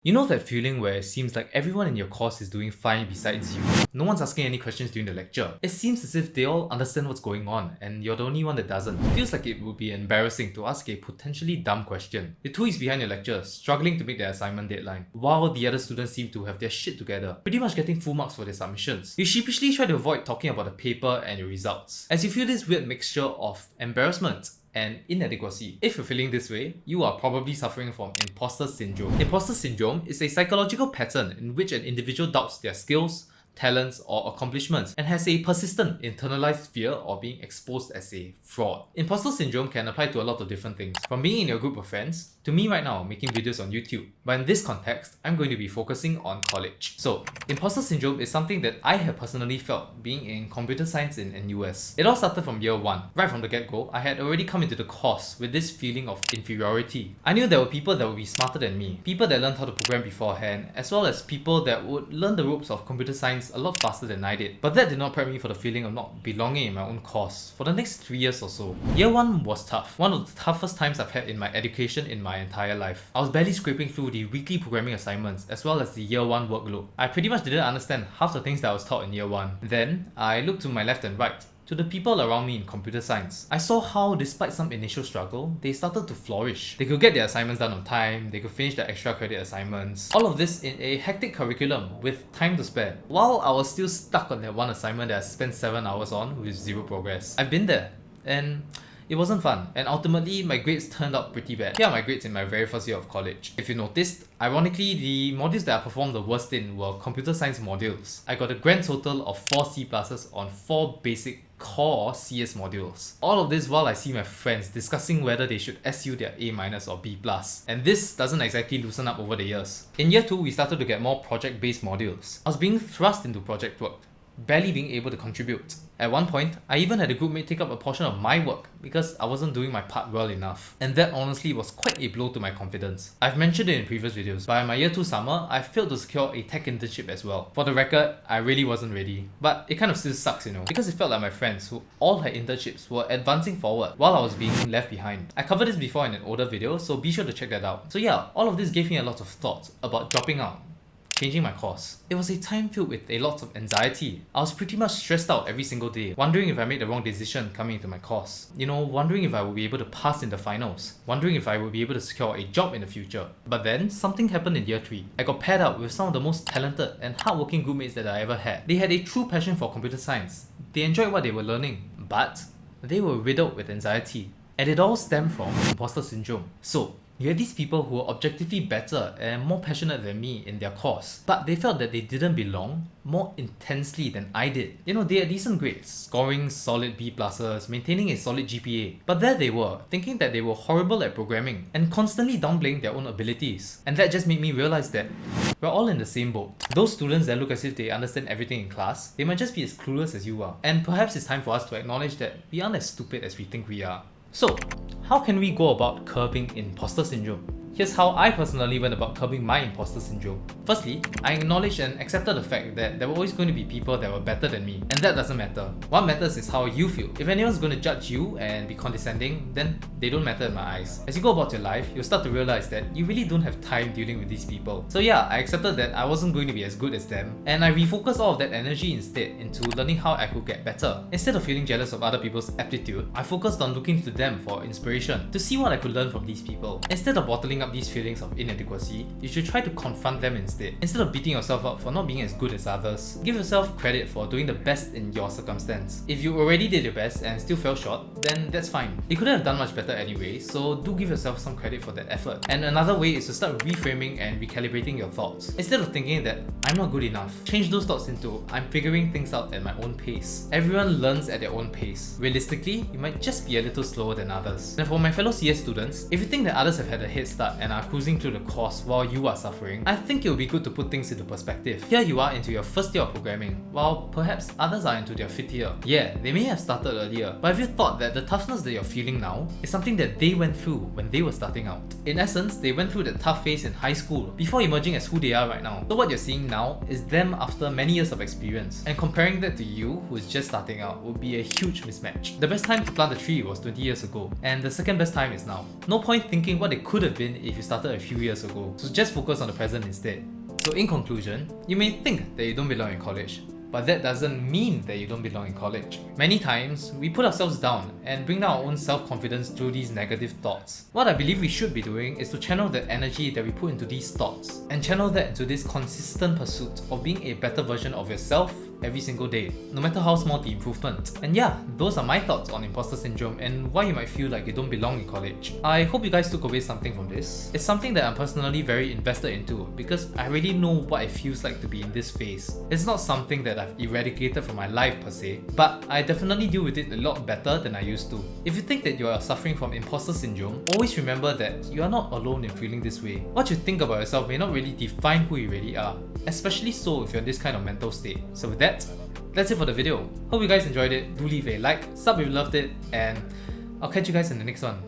You know that feeling where it seems like everyone in your course is doing fine besides you? No one's asking any questions during the lecture. It seems as if they all understand what's going on and you're the only one that doesn't. It feels like it would be embarrassing to ask a potentially dumb question. You're 2 weeks behind your lecture, struggling to make their assignment deadline, while the other students seem to have their shit together, pretty much getting full marks for their submissions. You sheepishly try to avoid talking about the paper and your results, as you feel this weird mixture of embarrassment and inadequacy. If you're feeling this way, you are probably suffering from imposter syndrome. Imposter syndrome is a psychological pattern in which an individual doubts their skills, talents, or accomplishments and has a persistent internalized fear of being exposed as a fraud. Imposter syndrome can apply to a lot of different things, from being in your group of friends to me right now making videos on YouTube. But in this context, I'm going to be focusing on college. So, imposter syndrome is something that I have personally felt being in computer science in NUS. It all started from year 1. Right from the get-go, I had already come into the course with this feeling of inferiority. I knew there were people that would be smarter than me, people that learned how to program beforehand, as well as people that would learn the ropes of computer science a lot faster than I did. But that did not prep me for the feeling of not belonging in my own course for the next 3 years or so. Year 1 was tough. One of the toughest times I've had in my education in my entire life. I was barely scraping through the weekly programming assignments as well as the year 1 workload. I pretty much didn't understand half the things that I was taught in year 1. Then, I looked to my left and right, to the people around me in computer science. I saw how, despite some initial struggle, they started to flourish. They could get their assignments done on time, they could finish their extra credit assignments, all of this in a hectic curriculum with time to spare, while I was still stuck on that one assignment that I spent 7 hours on with zero progress. I've been there, and it wasn't fun, and ultimately my grades turned out pretty bad. Here are my grades in my very first year of college. If you noticed, ironically, the modules that I performed the worst in were computer science modules. I got a grand total of 4 C+ on 4 basic core CS modules. All of this while I see my friends discussing whether they should SU their A- or B+. And this doesn't exactly loosen up over the years. In year 2, we started to get more project-based modules. I was being thrust into project work, barely being able to contribute. At one point, I even had a groupmate take up a portion of my work because I wasn't doing my part well enough. And that honestly was quite a blow to my confidence. I've mentioned it in previous videos, but in my year 2 summer, I failed to secure a tech internship as well. For the record, I really wasn't ready. But it kind of still sucks, because it felt like my friends who all had internships were advancing forward while I was being left behind. I covered this before in an older video, so be sure to check that out. So yeah, all of this gave me a lot of thought about dropping out, changing my course. It was a time filled with a lot of anxiety. I was pretty much stressed out every single day, wondering if I made the wrong decision coming into my course. Wondering if I would be able to pass in the finals, wondering if I would be able to secure a job in the future. But then, something happened in year 3. I got paired up with some of the most talented and hardworking groupmates that I ever had. They had a true passion for computer science. They enjoyed what they were learning, but they were riddled with anxiety. And it all stemmed from imposter syndrome. So, you had these people who were objectively better and more passionate than me in their course, but they felt that they didn't belong more intensely than I did. They had decent grades, scoring solid B+, maintaining a solid GPA. But there they were, thinking that they were horrible at programming and constantly downplaying their own abilities. And that just made me realize that we're all in the same boat. Those students that look as if they understand everything in class, they might just be as clueless as you are. And perhaps it's time for us to acknowledge that we aren't as stupid as we think we are. So, how can we go about curbing imposter syndrome? Here's how I personally went about curbing my imposter syndrome. Firstly, I acknowledged and accepted the fact that there were always going to be people that were better than me, and that doesn't matter. What matters is how you feel. If anyone's going to judge you and be condescending, then they don't matter in my eyes. As you go about your life, you'll start to realize that you really don't have time dealing with these people. So yeah, I accepted that I wasn't going to be as good as them, and I refocused all of that energy instead into learning how I could get better. Instead of feeling jealous of other people's aptitude, I focused on looking to them for inspiration, to see what I could learn from these people. Instead of bottling up these feelings of inadequacy, you should try to confront them instead. Instead of beating yourself up for not being as good as others, give yourself credit for doing the best in your circumstance. If you already did your best and still fell short, then that's fine. You couldn't have done much better anyway, so do give yourself some credit for that effort. And another way is to start reframing and recalibrating your thoughts. Instead of thinking that I'm not good enough, change those thoughts into I'm figuring things out at my own pace. Everyone learns at their own pace. Realistically, you might just be a little slower than others. And for my fellow CS students, if you think that others have had a head start and are cruising through the course while you are suffering, I think it would be good to put things into perspective. Here you are into your first year of programming, while perhaps others are into their 5th year. Yeah, they may have started earlier, but have you thought that the toughness that you're feeling now is something that they went through when they were starting out? In essence, they went through that tough phase in high school before emerging as who they are right now. So what you're seeing now is them after many years of experience, and comparing that to you who is just starting out would be a huge mismatch. The best time to plant a tree was 20 years ago, and the second best time is now. No point thinking what it could have been if you started a few years ago. So just focus on the present instead. So in conclusion, you may think that you don't belong in college, but that doesn't mean that you don't belong in college. Many times, we put ourselves down and bring down our own self-confidence through these negative thoughts. What I believe we should be doing is to channel the energy that we put into these thoughts and channel that into this consistent pursuit of being a better version of yourself every single day, no matter how small the improvement. And yeah, those are my thoughts on imposter syndrome and why you might feel like you don't belong in college. I hope you guys took away something from this. It's something that I'm personally very invested into because I really know what it feels like to be in this phase. It's not something that I've eradicated from my life per se, but I definitely deal with it a lot better than I used to. If you think that you are suffering from imposter syndrome, always remember that you are not alone in feeling this way. What you think about yourself may not really define who you really are, especially so if you're in this kind of mental state. So with that, that's it for the video. Hope you guys enjoyed it. Do leave a like, sub if you loved it, and I'll catch you guys in the next one.